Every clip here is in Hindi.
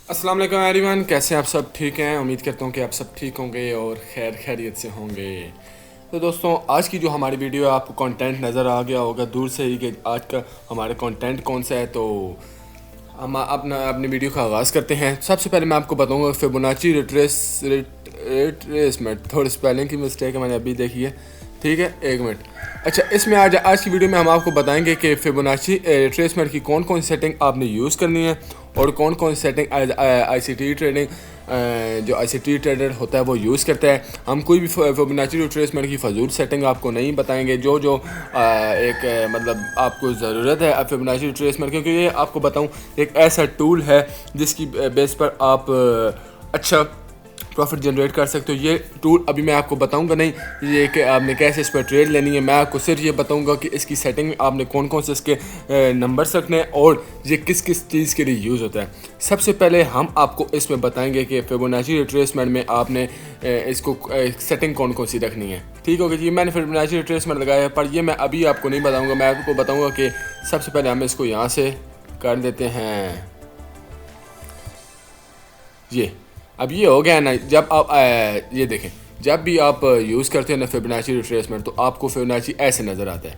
अस्सलाम वालेकुम एवरीवन, कैसे हैं आप? सब ठीक हैं? उम्मीद करता हूँ कि आप सब ठीक होंगे और खैरियत से होंगे। तो दोस्तों, आज की जो हमारी वीडियो है, आपको कंटेंट नज़र आ गया होगा दूर से ही कि आज का हमारा कंटेंट कौन सा है। तो हम अपनी वीडियो का आगाज़ करते हैं। सबसे पहले मैं आपको बताऊंगा फिबोनाची रिट्रेसमेंट। थोड़ी स्पेलिंग की मिस्टेक है, मैंने अभी देखी है। ठीक है, एक मिनट। अच्छा, इसमें आज की वीडियो में हम आपको बताएंगे कि फिबोनाची रिट्रेसमेंट की कौन कौन सी सेटिंग आपने यूज़ करनी है और कौन कौन सी सेटिंग आईसीटी ट्रेडिंग जो आईसीटी ट्रेडर होता है वो यूज़ करता है। हम कोई भी फिबोनाची रिट्रेसमेंट की फजूल सेटिंग आपको नहीं बताएंगे। जो जो मतलब आपको ज़रूरत है फिबोनाची रिट्रेसमेंट, क्योंकि ये आपको बताऊं एक ऐसा टूल है जिसकी बेस पर आप अच्छा प्रॉफिट जनरेट कर सकते हो। ये टूल अभी मैं आपको बताऊंगा नहीं, ये कि आपने कैसे इस पर ट्रेड लेनी है। मैं आपको सिर्फ ये बताऊंगा कि इसकी सेटिंग में आपने कौन कौन से इसके नंबर्स रखने हैं और ये किस किस चीज़ के लिए यूज़ होता है। सबसे पहले हम आपको इसमें बताएंगे कि फिबोनाची रिट्रेसमेंट में आपने इसको सेटिंग कौन कौन सी रखनी है। ठीक होगा जी, मैंने फिबोनाची रिट्रेसमेंट लगाया है, पर ये मैं अभी आपको नहीं बताऊँगा। मैं आपको बताऊँगा कि सबसे पहले हम इसको यहाँ से कर देते हैं। ये अब ये हो गया ना। जब आप ये देखें, जब भी आप यूज़ करते हैं ना फिबोनाची रिट्रेसमेंट, तो आपको फिबोनाची ऐसे नज़र आता है।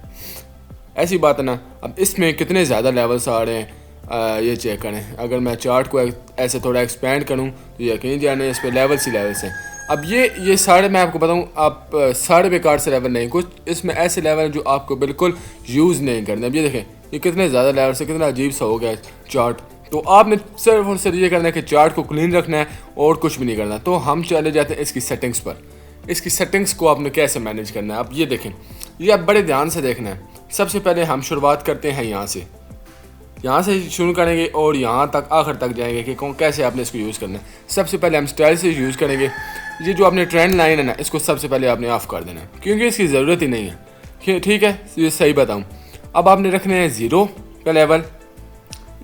ऐसी बात है ना। अब इसमें कितने ज़्यादा लेवल्स आ रहे हैं ये चेक करें। अगर मैं चार्ट को ऐसे थोड़ा एक्सपेंड करूं तो यकीन जाने इस पर लेवल्स ही लेवल्स हैं। अब ये सारे मैं आपको बताऊं, आप सारे बेकार से लेवल नहीं, कुछ इसमें ऐसे लेवल हैं जो आपको बिल्कुल यूज़ नहीं करने। अब ये देखें, ये कितने ज़्यादा लेवल से कितना अजीब सा हो गया चार्ट। तो आपने सिर्फ और सिर्फ ये करना है कि चार्ट को क्लीन रखना है और कुछ भी नहीं करना। तो हम चले जाते हैं इसकी सेटिंग्स पर। इसकी सेटिंग्स को आपने कैसे मैनेज करना है, आप ये देखें। ये आप बड़े ध्यान से देखना है। सबसे पहले हम शुरुआत करते हैं यहाँ से शुरू करेंगे और यहाँ तक आखिर तक जाएंगे कि कौन कैसे आपने इसको यूज़ करना है। सबसे पहले हम स्टाइल से यूज़ करेंगे। ये जो आपने ट्रेंड लाइन है ना, इसको सबसे पहले आपने ऑफ़ कर देना है क्योंकि इसकी ज़रूरत ही नहीं है। ठीक है, ये सही बताऊँ। अब आपने रखने हैं ज़ीरो का लेवल।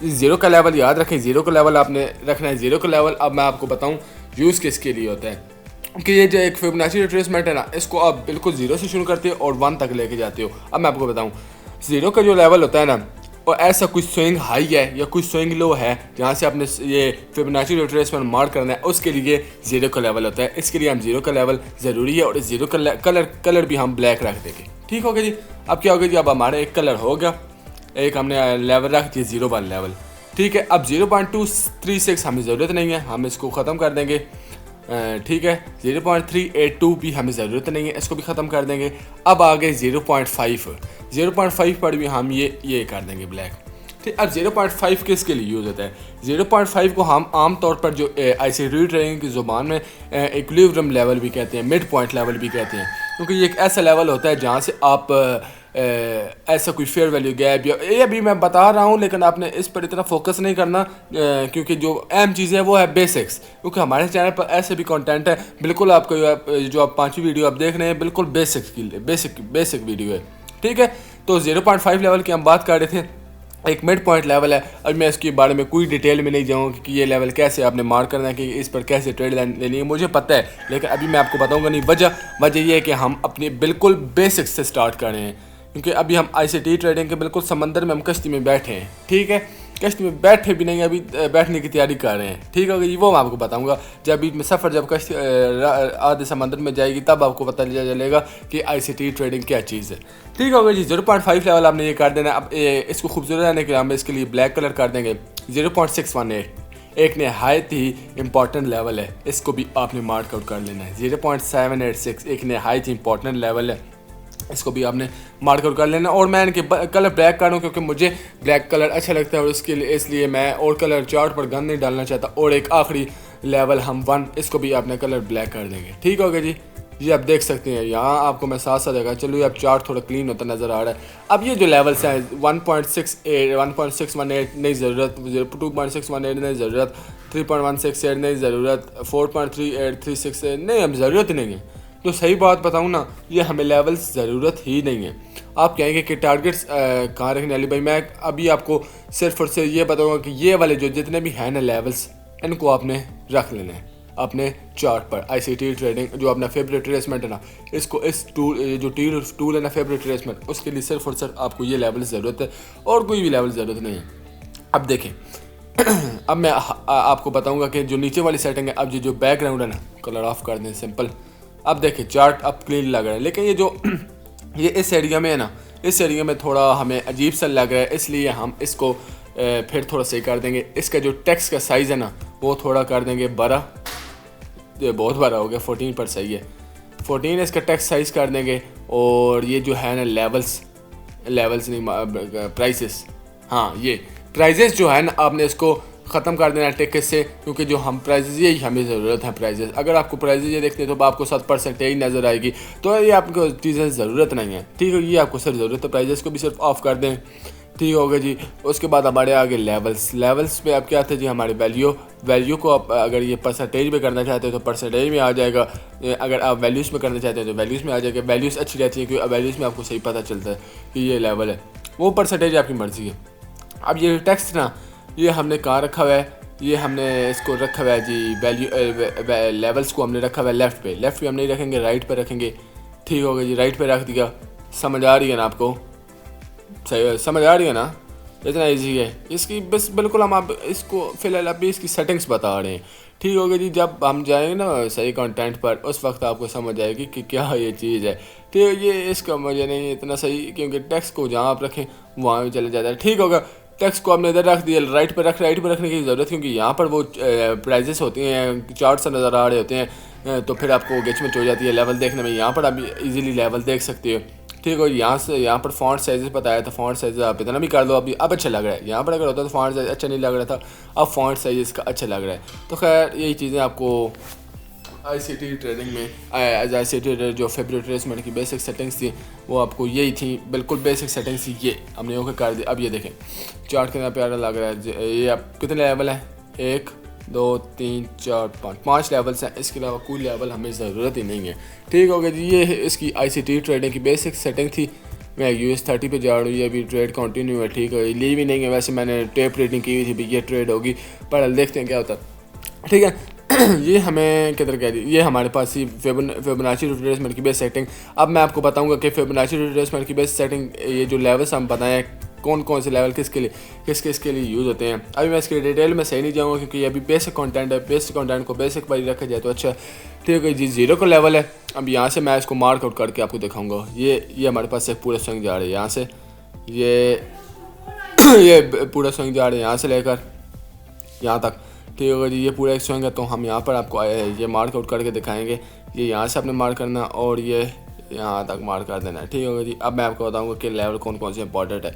ज़ीरो का लेवल याद रखें, ज़ीरो का लेवल आपने रखना है। ज़ीरो का लेवल अब मैं आपको बताऊँ यूज़ किसके लिए होता है कि ये जो एक फिबोनाची रिट्रेसमेंट है ना, इसको आप बिल्कुल ज़ीरो से शुरू करते हो और वन तक लेके जाते हो। अब मैं आपको बताऊँ, ज़ीरो का जो लेवल होता है ना, और ऐसा कोई स्विंग हाई है या कोई स्विंग लो है जहाँ से आपने ये फिबोनाची रिट्रेसमेंट मार्क करना है, उसके लिए ज़ीरो का लेवल होता है। इसके लिए हम ज़ीरो का लेवल ज़रूरी है और इस ज़ीरो का कलर भी हम ब्लैक रख देंगे। ठीक हो गया जी। अब क्या होगा जी, अब हमारा एक कलर हो गया, एक हमने लेवल रख दिया 0 लेवल। ठीक है, अब 0.236 हमें ज़रूरत नहीं है, हम इसको ख़त्म कर देंगे। ठीक है, 0.382 भी हमें ज़रूरत नहीं है, इसको भी ख़त्म कर देंगे। अब आ गए 0.5 पर भी हम ये कर देंगे ब्लैक। ठीक, अब 0.5 किसके लिए यूज़ होता है? 0.5 को हम आम तौर पर जो आईसीटी ट्रेडिंग की ज़ुबान में इक्विलिब्रियम लेवल भी कहते हैं, मिड पॉइंट लेवल भी कहते हैं, क्योंकि ये एक ऐसा लेवल होता है जहाँ से आप ऐसा कोई फेयर वैल्यू गैप या ये अभी मैं बता रहा हूँ, लेकिन आपने इस पर इतना फोकस नहीं करना क्योंकि जो अहम चीज़ है वो है बेसिक्स। क्योंकि हमारे चैनल पर ऐसे भी कंटेंट है बिल्कुल आपको जो आप 5वीं वीडियो आप देख रहे हैं बिल्कुल बेसिक वीडियो है। ठीक है, तो 0.5 लेवल की हम बात कर रहे थे, एक मिड पॉइंट लेवल है। अब मैं इसके बारे में कोई डिटेल में नहीं जाऊँगा कि ये लेवल कैसे आपने मार्क करना है, कि इस पर कैसे ट्रेड लेनी है, मुझे पता है, लेकिन अभी मैं आपको बताऊँगा नहीं। वजह ये है कि हम अपने बिल्कुल बेसिक्स से स्टार्ट कर रहे हैं, क्योंकि अभी हम आईसीटी ट्रेडिंग के बिल्कुल समंदर में हम कश्ती में बैठे हैं। ठीक है, कश्ती में बैठे भी नहीं, अभी बैठने की तैयारी कर रहे हैं। ठीक है, वो मैं आपको बताऊंगा जब बीच में सफ़र, जब कश्ती आधे समंदर में जाएगी तब आपको पता चलेगा कि आईसीटी ट्रेडिंग क्या चीज़ है। ठीक होगा जी, 0.5 लेवल आपने ये कर देना। अब इसको खूबसूरत रहने के लिए हम इसके लिए ब्लैक कलर कर देंगे 0.618। एक नहायत ही इंपॉर्टेंट लेवल है, इसको भी आपने मार्क आउट कर लेना है। 0.786 एक नहायत ही इंपॉर्टेंट लेवल है, इसको भी आपने मार्क आउट कर लेना। और मैं इनके कलर ब्लैक कर रहा हूँ क्योंकि मुझे ब्लैक कलर अच्छा लगता है और इसके लिए इसलिए मैं और कलर चार्ट पर गन नहीं डालना चाहता। और एक आखिरी लेवल हम 1, इसको भी आपने कलर ब्लैक कर देंगे। ठीक हो गया जी। ये आप देख सकते हैं, यहाँ आपको मैं साथ साथ देखा, चलो ये अब चार्ट थोड़ा क्लीन होता नज़र आ रहा है। अब ये जो लेवल्स हैं 1.68 1.618 नहीं ज़रूरत, 2.618 नहीं ज़रूरत, 3.168 नहीं ज़रूरत, 4.3836 नहीं, हम ज़रूरत ही नहीं है। तो सही बात बताऊँ ना, ये हमें लेवल्स ज़रूरत ही नहीं है। आप कहेंगे कि टारगेट्स कहाँ रखने वाली, भाई मैं अभी आपको सिर्फ और सिर्फ ये बताऊँगा कि ये वाले जो जितने भी हैं ना लेवल्स, इनको आपने रख लेना है अपने चार्ट पर। आईसीटी ट्रेडिंग जो अपना फेवरेट रिट्रेसमेंट है ना, इसको इस टूल है ना फेवरेट रिट्रेसमेंट, उसके लिए सिर्फ और सिर्फ आपको ये लेवल ज़रूरत है और कोई भी लेवल ज़रूरत नहीं है। अब देखें, अब मैं आपको बताऊंगा कि जो नीचे वाली सेटिंग है, अब जो बैकग्राउंड है ना, कलर ऑफ कर दें सिंपल। अब देखिए चार्ट अब क्लीन लग रहा है, लेकिन ये जो ये इस एरिया में है ना, इस एरिया में थोड़ा हमें अजीब सा लग रहा है, इसलिए हम इसको फिर थोड़ा सही कर देंगे। इसका जो टेक्स्ट का साइज़ है ना, वो थोड़ा कर देंगे बड़ा, ये बहुत बड़ा हो गया, 14 पर सही है, 14 इसका टेक्स्ट साइज़ कर देंगे। और ये जो है ना लेवल्स नहीं, प्राइसेस, हाँ ये प्राइजेस जो है ना, आपने इसको ख़त्म कर देना टिकट से, क्योंकि जो हम प्राइजेस, यही हमें ज़रूरत है प्राइजेस। अगर आपको प्राइजेस ये देखते हैं तो आपको 7% यही नज़र आएगी, तो ये आपको चीज़ें ज़रूरत नहीं है, ठीक है। ये आपको सिर्फ ज़रूरत है, प्राइजेस को भी सिर्फ ऑफ कर दें, ठीक हो गया जी। उसके बाद हमारे आगे लेवल्स पे अब क्या था जी, हमारे वैल्यू को आप अगर ये परसेंटेज में करना चाहते हो तो परसेंटेज में आ जाएगा, अगर आप वैल्यूज़ में करना चाहते हैं तो वैल्यूज़ में आ जाएगा। वैल्यूज़ अच्छी रहती है क्योंकि वैल्यूज़ में आपको सही पता चलता है कि ये लेवल है, वो परसेंटेज आपकी मर्ज़ी है। अब ये टेक्स्ट ना, ये हमने कहाँ रखा हुआ है, ये हमने इसको रखा हुआ है जी, लेवल्स को हमने रखा हुआ है लेफ़्ट पे हम नहीं रखेंगे, राइट पे रखेंगे, ठीक हो गया जी। राइट पे रख दिया, समझ आ रही है ना आपको, सही समझ आ रही है ना, इतना इजी है इसकी, बस बिल्कुल हम आप इसको फ़िलहाल अभी इसकी सेटिंग्स बता रहे हैं, ठीक हो गया जी। जब हम जाएंगे ना सही कंटेंट पर, उस वक्त आपको समझ आएगी कि क्या ये चीज़ है, ठीक है। ये इसका मुझे नहीं इतना सही, क्योंकि टेक्स्ट को जहाँ आप रखें वहाँ भी चले जाता है, ठीक होगा। टेक्स्ट को आपने इधर रख दिया, राइट पर रखने की ज़रूरत, क्योंकि यहाँ पर वो प्राइजेस होती हैं, चार्ट से नज़र आ रहे होते हैं, तो फिर आपको गिचमिच हो जाती है लेवल देखने में। यहाँ पर आप इजीली लेवल देख सकते हो, ठीक है। यहाँ पर फॉन्ट साइज़ बताया था, फॉन्ट साइज़ आप इतना भी कर लो अभी, अब अच्छा लग रहा है। यहाँ पर अगर होता तो फॉन्ट साइज़ अच्छा नहीं लग रहा था, अब फॉन्ट साइज़ इसका अच्छा लग रहा है। तो खैर यही चीज़ें आपको ICT ट्रेनिंग में ICT जो फैब्रिक ट्रेसमेंट की बेसिक सेटिंग्स थी, वो आपको यही थी, बिल्कुल बेसिक सेटिंग्स थी, ये हमने ओके कर दी। अब ये देखें चार्ट कितना प्यारा लग रहा है। ये आप कितने लेवल हैं, 1 2 3 4 5 लेवल्स हैं, इसके अलावा कोई लेवल हमें ज़रूरत ही नहीं है, ठीक हो गया जी। ये इसकी ICT ट्रेडिंग की बेसिक सेटिंग थी। मैं US 30 पे जा रहा हूँ, ये अभी ट्रेड कंटिन्यू है, ठीक है। लीव ही नहीं है, वैसे मैंने टेप रेटिंग की हुई थी भी ये ट्रेड होगी, पर देखते हैं क्या होता है, ठीक है। ये हमें किधर कह दी, ये हमारे पास ही फिबोनाची रिट्रेसमेंट की बेस सेटिंग। अब मैं आपको बताऊंगा कि फिबोनाची रिट्रेसमेंट की बेस सेटिंग, ये जो लेवल्स हम बताएं कौन कौन से लेवल किसके लिए यूज़ होते हैं। अभी मैं इसके डिटेल में सही नहीं जाऊँगा, क्योंकि ये अभी बेसिक कंटेंट है, बेसिक कंटेंट को बेसिक पर रखा जाए तो अच्छा, ठीक है जी। 0 का लेवल है, अब यहाँ से मैं इसको मार्क आउट करके आपको दिखाऊँगा। ये हमारे पास एक पूरा स्विंग जा रहा है, यहाँ से ये पूरा स्विंग जा रहा है यहाँ से लेकर यहाँ तक, ठीक होगा जी। ये पूरा एक स्विंग है, तो हम यहाँ पर आपको ये मार्क आउट करके दिखाएंगे। ये यहाँ से आपने मार्क करना और ये यहाँ तक मार्क कर देना है, ठीक होगा जी। अब मैं आपको बताऊँगा कि लेवल कौन कौन से इंपॉर्टेंट है,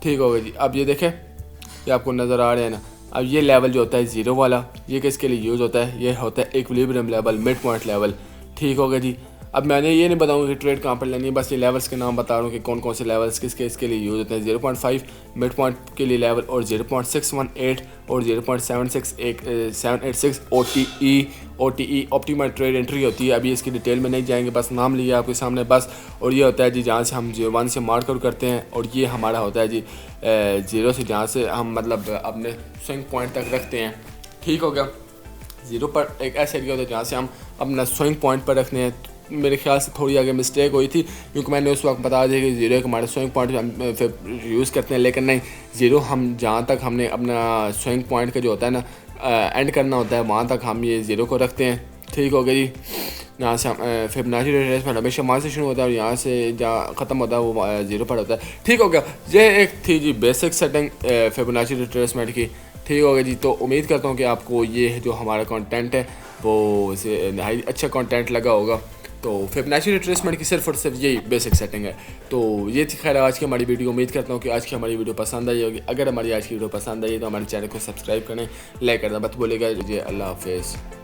ठीक होगा जी। अब ये देखें, ये आपको नज़र आ रहे हैं ना। अब ये लेवल जो होता है 0 वाला, ये किसके लिए यूज़ होता है, ये होता है equilibrium level, mid point level, ठीक होगा जी। अब मैंने ये नहीं बताऊंगा कि ट्रेड कहाँ पर लेनी है, बस ये लेवल्स के नाम बता रहा हूँ कि कौन कौन से लेवल्स इसके लिए यूज़ होते हैं। 0.5 मिड पॉइंट के लिए लेवल, और 0.618 और 0.786 OTE ऑप्टिमल ट्रेड एंट्री होती है। अभी इसकी डिटेल में नहीं जाएंगे, बस नाम लिया आपके सामने बस। और ये होता है जी जहाँ से हम 0.1 से मार्क आउट करते हैं, और ये हमारा होता है जी 0 से जहाँ से हम मतलब अपने स्विंग पॉइंट तक रखते हैं, ठीक हो गया। 0 पर एक ऐसा एरिया होता है जहाँ से हम अपना स्विंग पॉइंट पर रखते हैं। मेरे ख्याल से थोड़ी आगे मिस्टेक हुई थी, क्योंकि मैंने उस वक्त बता दिया कि 0 एक हमारा स्विंग पॉइंट हम फिर यूज़ करते हैं, लेकिन नहीं, 0 हम जहाँ तक हमने अपना स्विंग पॉइंट का जो होता है ना एंड करना होता है, वहाँ तक हम ये 0 को रखते हैं, ठीक हो गया जी। यहाँ से हम फिबोनाची रिट्रेसमेंट हमेशा वहाँ से शुरू होता है, और यहाँ से जहाँ ख़त्म होता है वो 0 पर होता है, ठीक हो गया। ये एक थी जी बेसिक सेटिंग फिबोनाची रिट्रेसमेंट की, ठीक हो गया जी। तो उम्मीद करता हूँ कि आपको ये जो हमारा कंटेंट है वो इसे नहायत अच्छा कंटेंट लगा होगा। तो फिबोनाची रिट्रेसमेंट की सिर्फ और सिर्फ यही बेसिक सेटिंग है। तो ये थी खैर आज की हमारी वीडियो। उम्मीद करता हूँ कि आज की हमारी वीडियो पसंद आई होगी। अगर हमारी आज की वीडियो पसंद आई तो हमारे चैनल को सब्सक्राइब करें, लाइक करना मत भूलिएगा जी। अल्लाह हाफिज़।